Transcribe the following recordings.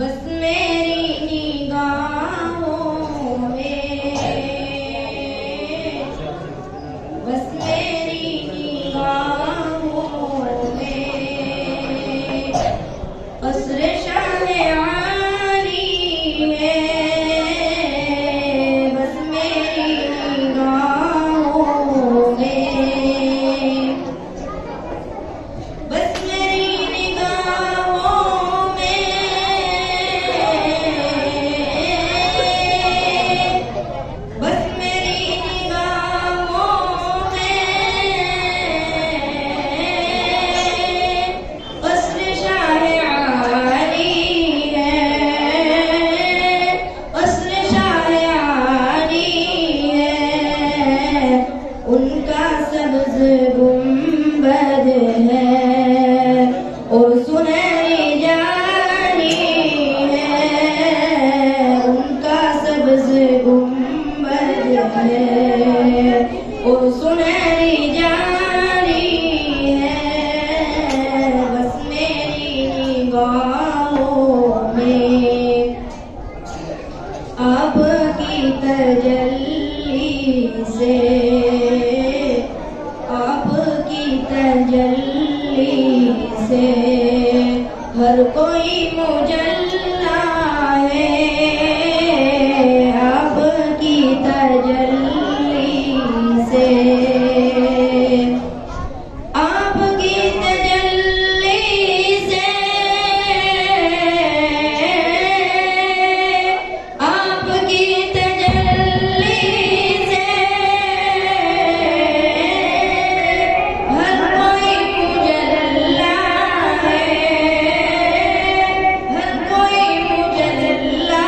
बस मेरी निगाहों में, बस मेरी निगाहों में क़स्र शाह आली है। बस मेरी निगाहों में, बस मेरी निगाहों में, बस मेरी निगाहों में क़स्र शाह आली है। क़स्र शाह आली है, उनका सब्ज़ गुंबद है और सुनहरी जाली है। उनका सब्ज़ गुंबद है और सुनहरी जाली है। बस मेरी निगाहों में आपकी तजल्ली से, आपकी तजल्ली से हर कोई मुजल्ला है। आपकी तजल्ली से, आपकी तजल्ली से, आपकी तजल्ली से हर कोई मुजल्ला है। हर कोई मुजल्ला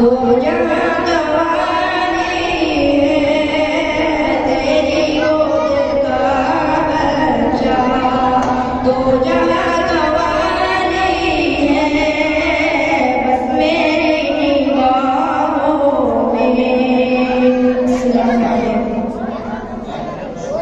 दो जहां